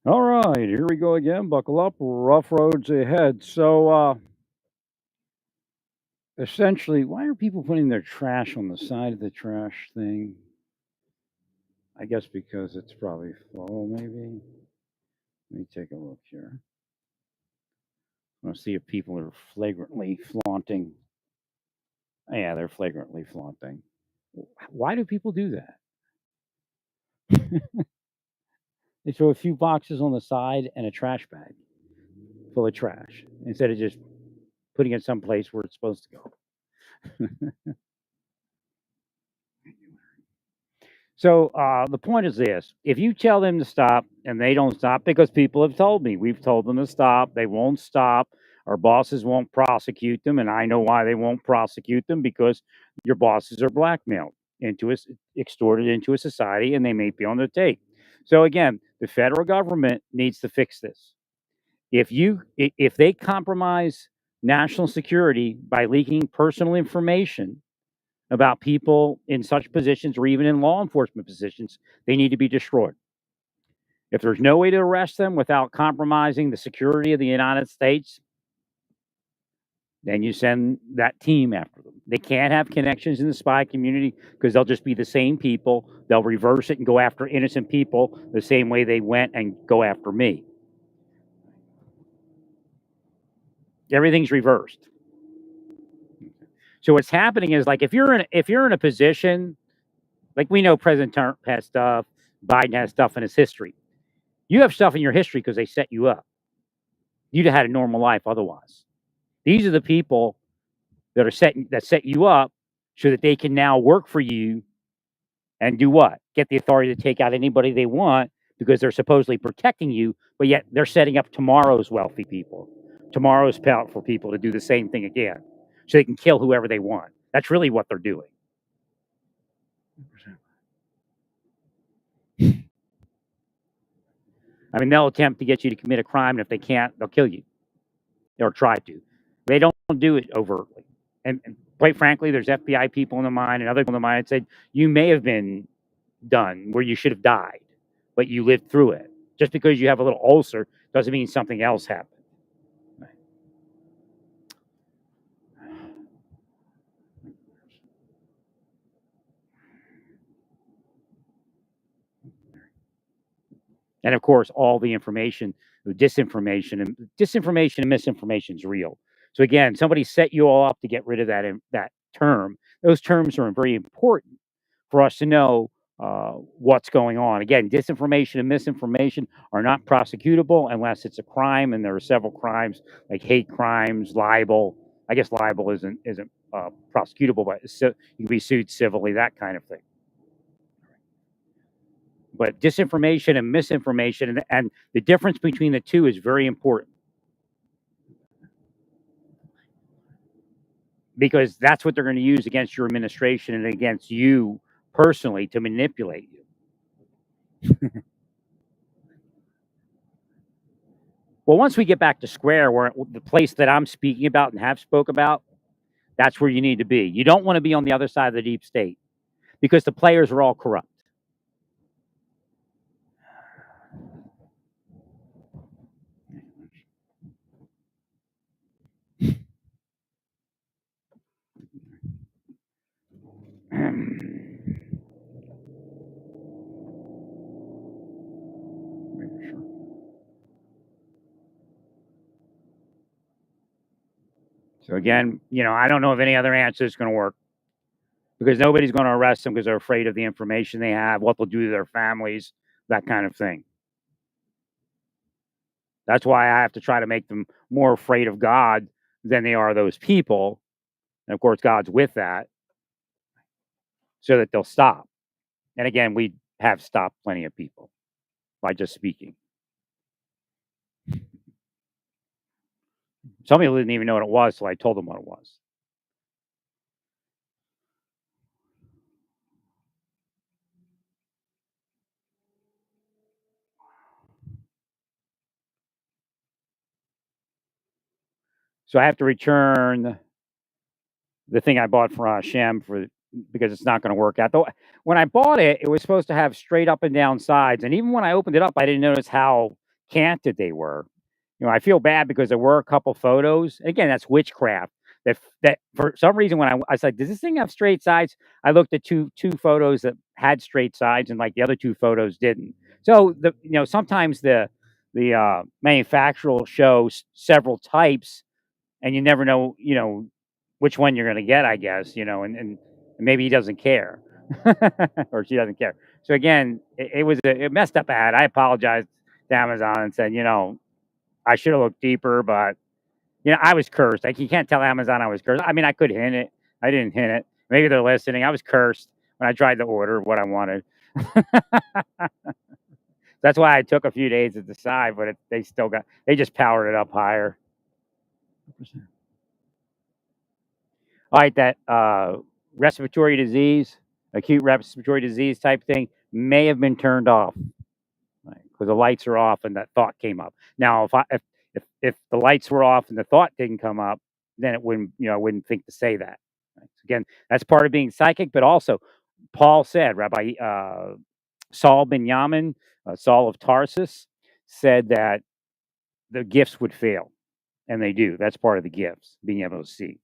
All right, here we go again. Buckle up. Rough roads ahead. Essentially, why are people putting their trash on the side of the trash thing? I guess because it's probably full, maybe. Let me take a look here. I want to see if people are flagrantly flaunting. Yeah, they're flagrantly flaunting. Why do people do that? They throw a few boxes on the side and a trash bag full of trash instead of just putting it someplace where it's supposed to go. So the point is this: if you tell them to stop and they don't stop, because people have told me, we've told them to stop, they won't stop. Our bosses won't prosecute them, and I know why they won't prosecute them because your bosses are blackmailed into us, extorted into a society, and they may be on the take. So again, the federal government needs to fix this. If they compromise national security by leaking personal information about people in such positions or even in law enforcement positions, they need to be destroyed. If there's no way to arrest them without compromising the security of the United States, then you send that team after them. They can't have connections in the spy community because they'll just be the same people. They'll reverse it and go after innocent people the same way they went and go after me. Everything's reversed. So what's happening is like if you're in a position like we know President Trump has stuff, Biden has stuff in his history. You have stuff in your history because they set you up. You'd have had a normal life otherwise. These are the people that set you up so that they can now work for you and do what? Get the authority to take out anybody they want because they're supposedly protecting you, but yet they're setting up tomorrow's wealthy people, tomorrow's powerful people to do the same thing again, so they can kill whoever they want. That's really what they're doing. I mean, they'll attempt to get you to commit a crime, and if they can't, they'll kill you or try to. They don't do it overtly. And quite frankly, there's FBI people in the mine and other people in the mine that said you may have been done where you should have died, but you lived through it. Just because you have a little ulcer doesn't mean something else happened. And of course, all the information, the disinformation and misinformation is real. So again, somebody set you all up to get rid of that term. Those terms are very important for us to know what's going on. Again, disinformation and misinformation are not prosecutable unless it's a crime, and there are several crimes like hate crimes, libel. I guess libel isn't prosecutable, but you can be sued civilly, that kind of thing. But disinformation and misinformation, and the difference between the two is very important because that's what they're going to use against your administration and against you personally to manipulate you. Well, once we get back to square, where the place that I'm speaking about and have spoke about, that's where you need to be. You don't want to be on the other side of the deep state because the players are all corrupt. So again, I don't know if any other answer is going to work because nobody's going to arrest them because they're afraid of the information they have, what they'll do to their families, that kind of thing. That's why I have to try to make them more afraid of God than they are those people. And of course, God's with that so that they'll stop. And again, we have stopped plenty of people by just speaking. Some people didn't even know what it was, so I told them what it was. So I have to return the thing I bought for Hashem because it's not going to work out. Though when I bought it, it was supposed to have straight up and down sides, and even when I opened it up, I didn't notice how canted they were. I feel bad because there were a couple photos. Again, that's witchcraft. That for some reason when I was like, "Does this thing have straight sides?" I looked at two photos that had straight sides, and like the other two photos didn't. So sometimes the manufacturer will show several types, and you never know which one you're gonna get. I guess and maybe he doesn't care, or she doesn't care. So again, it messed up bad. I apologized to Amazon and said, I should have looked deeper, but I was cursed. Like you can't tell Amazon I was cursed. I mean, I could hint it. I didn't hint it. Maybe they're listening. I was cursed when I tried to order what I wanted. That's why I took a few days to decide, but they just powered it up higher. All right, that respiratory disease, acute respiratory disease type thing may have been turned off, right? Because the lights are off and that thought came up. Now, if the lights were off and the thought didn't come up, then it wouldn't, I wouldn't think to say that. Right? So again, that's part of being psychic, but also Paul said, Rabbi Saul ben Yamin, Saul of Tarsus, said that the gifts would fail, and they do. That's part of the gifts, being able to see.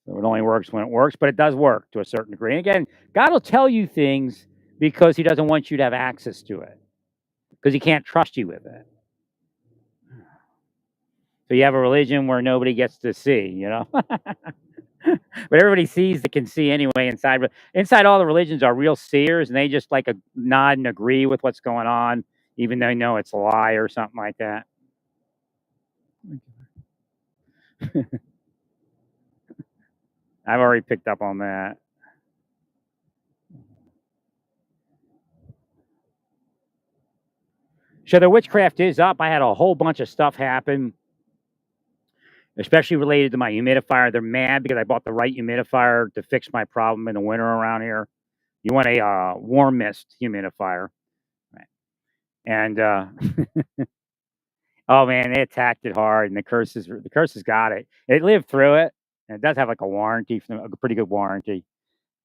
So it only works when it works, but it does work to a certain degree. And again, God will tell you things because He doesn't want you to have access to it, because He can't trust you with it. So you have a religion where nobody gets to see, but everybody sees that can see anyway inside. But inside, all the religions are real seers, and they just like a nod and agree with what's going on, even though they know it's a lie or something like that. I've already picked up on that. So the witchcraft is up. I had a whole bunch of stuff happen, especially related to my humidifier. They're mad because I bought the right humidifier to fix my problem in the winter around here. You want a warm mist humidifier, right? And oh man, they attacked it hard, and the curses got it. It lived through it, and it does have like a warranty, a pretty good warranty.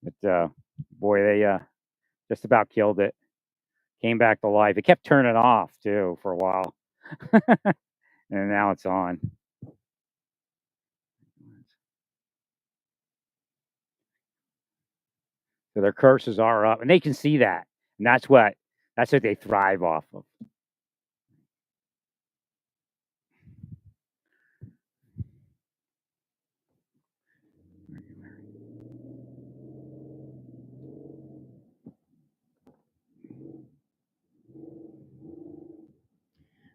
But boy, they just about killed it. Came back to life. It kept turning off too for a while, and now it's on. So their curses are up, and they can see that, and that's what they thrive off of.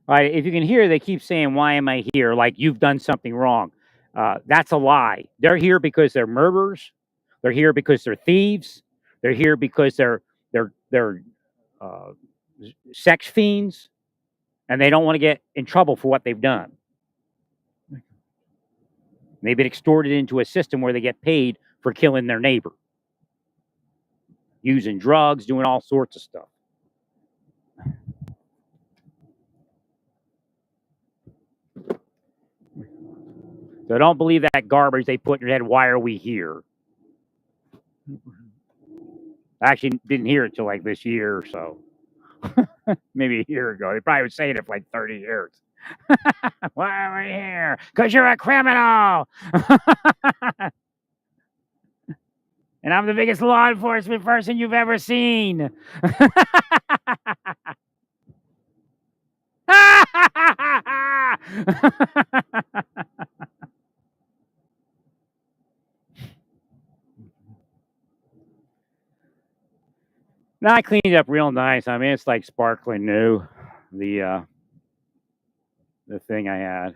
All right, if you can hear, they keep saying, "Why am I here?" Like you've done something wrong. That's a lie. They're here because they're murderers. They're here because they're thieves. They're here because they're uh, sex fiends, and they don't want to get in trouble for what they've done. They've been extorted into a system where they get paid for killing their neighbor, using drugs, doing all sorts of stuff. So don't believe that garbage they put in your head. Why are we here? I actually didn't hear it till like this year or so. Maybe a year ago. They probably was saying it for like 30 years. Why are we here? Because you're a criminal. And I'm the biggest law enforcement person you've ever seen. Now I cleaned it up real nice. I mean, it's like sparkling new. The the thing I had,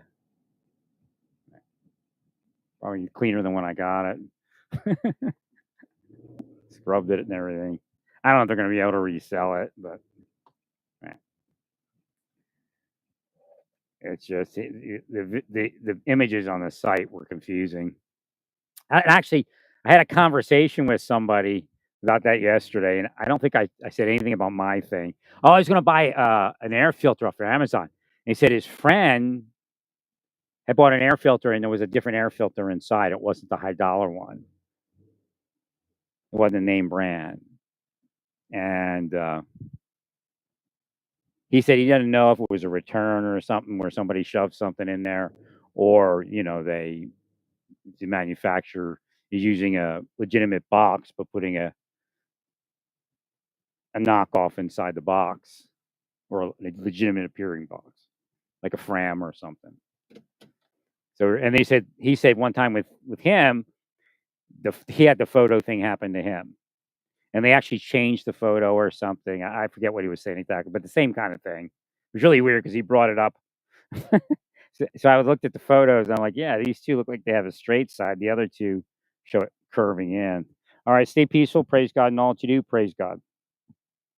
probably cleaner than when I got it. Scrubbed it and everything. I don't know if they're going to be able to resell it, but eh, it's just the images on the site were confusing. Actually, I had a conversation with somebody about that yesterday, and I don't think I said anything about my thing. Oh, I was going to buy an air filter off of Amazon. And he said his friend had bought an air filter, and there was a different air filter inside. It wasn't the high dollar one. It wasn't a name brand, and He said he doesn't know if it was a return or something where somebody shoved something in there, or the manufacturer is using a legitimate box but putting a knockoff inside the box, or a legitimate appearing box, like a Fram or something. So, and he said one time with him, he had the photo thing happen to him, and they actually changed the photo or something. I forget what he was saying exactly, but the same kind of thing. It was really weird because he brought it up. So I looked at the photos, and I'm like, yeah, these two look like they have a straight side. The other two show it curving in. All right, stay peaceful. Praise God in all that you do. Praise God.